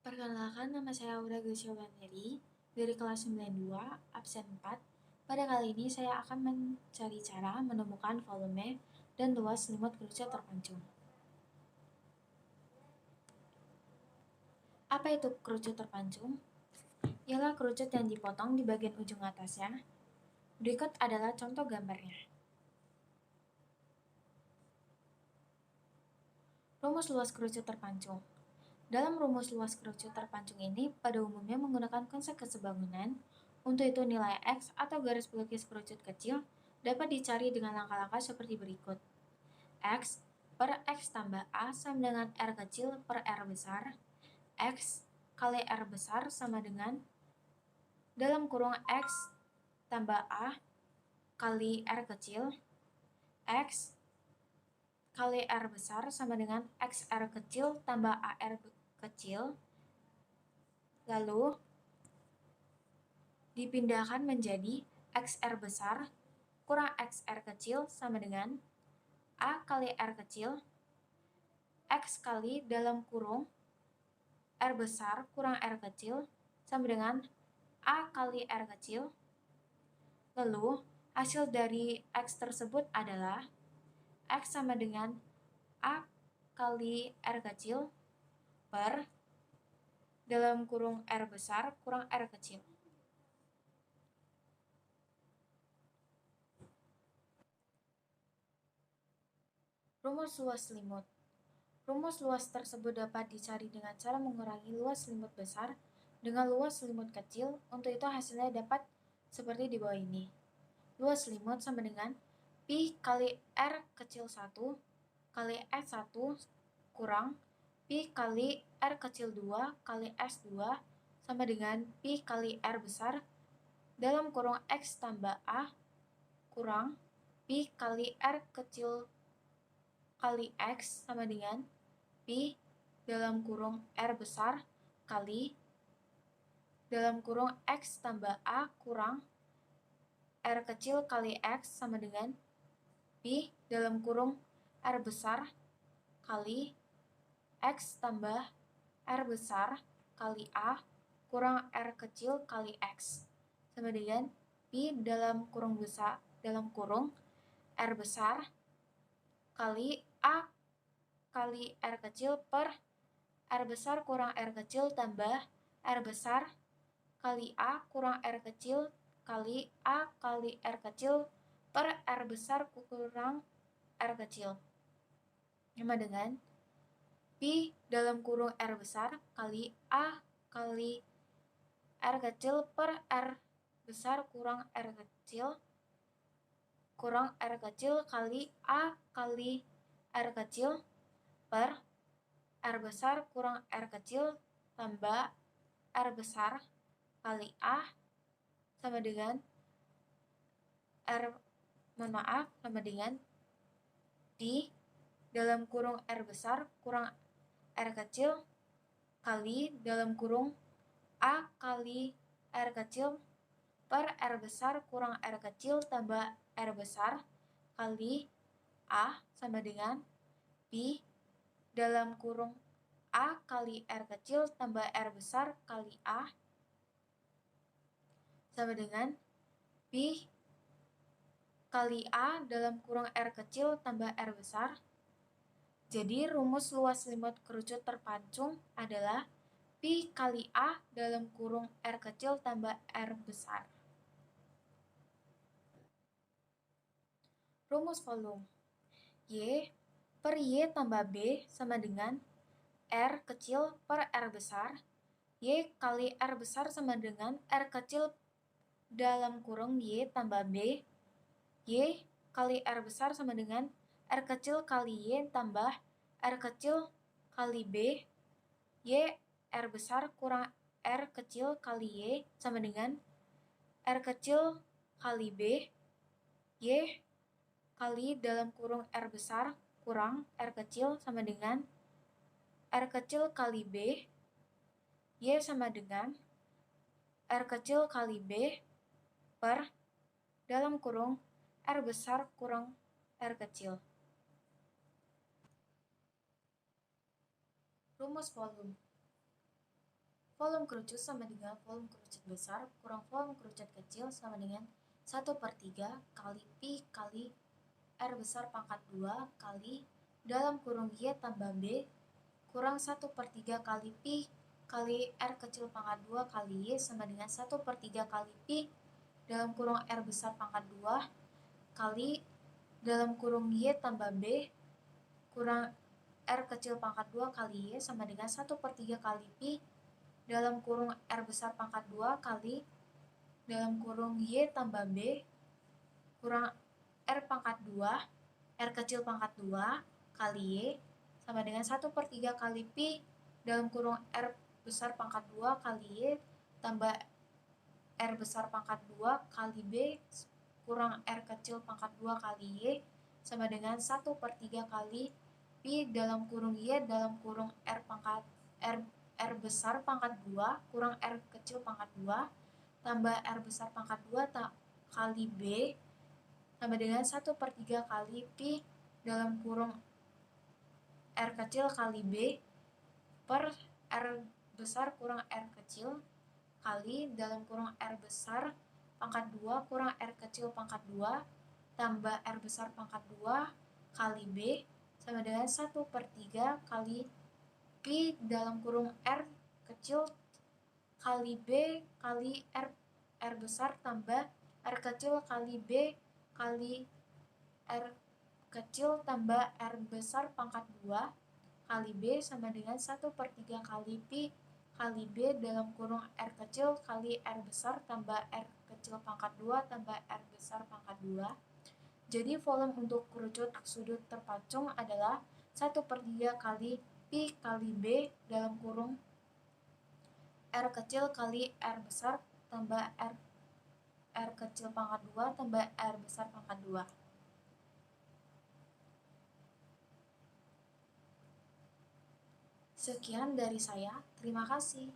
Perkenalkan, nama saya Aura Grisya Wanderi dari kelas 92, absen 4. Pada kali ini saya akan mencari cara menemukan volume dan luas selimut kerucut terpancung. Apa itu kerucut terpancung? Ialah kerucut yang dipotong di bagian ujung atasnya. Berikut adalah contoh gambarnya. Rumus luas kerucut terpancung. Dalam rumus luas kerucut terpancung ini pada umumnya menggunakan konsep kesebangunan. Untuk itu nilai X atau garis pelukis kerucut kecil dapat dicari dengan langkah-langkah seperti berikut. X per X tambah A sama dengan R kecil per R besar. X kali R besar sama dengan dalam kurung X tambah A kali R kecil. X kali R besar sama dengan XR kecil tambah AR kecil. Lalu dipindahkan menjadi XR besar kurang XR kecil sama dengan A kali R kecil, X kali dalam kurung R besar kurang R kecil sama dengan A kali R kecil. Lalu hasil dari X tersebut adalah X sama dengan A kali R kecil per dalam kurung R besar kurang R kecil. Rumus luas selimut. Rumus luas tersebut dapat dicari dengan cara mengurangi luas selimut besar dengan luas selimut kecil. Untuk itu hasilnya dapat seperti di bawah ini. Luas selimut sama dengan pi kali R kecil 1 kali S1 kurang pi kali R kecil 2 kali S2 sama dengan pi kali R besar dalam kurung X tambah A kurang pi kali R kecil kali X sama dengan pi dalam kurung R besar kali dalam kurung X tambah A kurang R kecil kali X sama dengan pi dalam kurung R besar kali X tambah R besar kali A kurang R kecil kali X sama dengan pi dalam kurung besar dalam kurung R besar kali A kali R kecil per R besar kurang R kecil tambah R besar kali A kurang R kecil kali A kali R kecil per R besar kurang R kecil sama dengan pi dalam kurung R besar kali A kali R kecil per R besar kurang R kecil kali A kali R kecil per R besar kurang R kecil tambah R besar kali A sama dengan sama dengan pi dalam kurung R besar kurang R kecil kali dalam kurung A kali R kecil per R besar kurang R kecil tambah R besar kali A sama dengan pi dalam kurung A kali R kecil tambah R besar kali A sama dengan pi kali A dalam kurung R kecil tambah R besar. Jadi rumus luas selimut kerucut terpancung adalah pi kali A dalam kurung R kecil tambah R besar. Rumus volume. Y per Y tambah B sama dengan R kecil per R besar. Y kali R besar sama dengan R kecil dalam kurung Y tambah B. Y kali R besar sama dengan R kecil kali Y tambah R kecil kali B. Y R besar kurang R kecil kali Y sama dengan R kecil kali B. Y kali dalam kurung R besar kurang R kecil sama dengan R kecil kali B. Y sama dengan R kecil kali B per dalam kurung R besar kurang R kecil. Rumus volume. Volume kerucut sama dengan volume kerucut besar kurang volume kerucut kecil sama dengan 1/3 kali Pi kali R besar pangkat 2 kali dalam kurung Y tambah B kurang 1/3 kali Pi kali R kecil pangkat 2 kali Y sama dengan 1/3 kali Pi dalam kurung R besar pangkat 2 kali dalam kurung Y tambah B kurang R kecil pangkat 2 kali Y sama dengan 1/3 kali Pi dalam kurung R besar pangkat 2 kali dalam kurung Y tambah B kurang R pangkat 2 R kecil pangkat 2 kali Y sama dengan 1/3 kali Pi dalam kurung R besar pangkat 2 kali Y tambah R besar pangkat 2 kali B kurang R kecil pangkat 2 kali Y sama dengan 1/3 kali Pi dalam kurung Y dalam kurung R pangkat R besar pangkat 2 kurang R kecil pangkat 2 tambah R besar pangkat 2 kali B sama dengan 1/3 kali Pi dalam kurung R kecil kali B per R besar kurang R kecil kali dalam kurung R besar pangkat 2 kurang R kecil pangkat 2 tambah R besar pangkat 2 kali B sama dengan 1/3 kali Pi dalam kurung R kecil kali B kali R besar tambah R kecil kali B kali R kecil tambah R besar pangkat 2 kali B sama dengan 1/3 kali Pi kali B dalam kurung R kecil kali R besar tambah R kecil pangkat 2 tambah R besar pangkat 2. Jadi volume untuk kerucut sudut terpacung adalah 1/3 kali Pi kali B dalam kurung R kecil kali R besar tambah R kecil pangkat 2 tambah R besar pangkat 2. Sekian dari saya, terima kasih.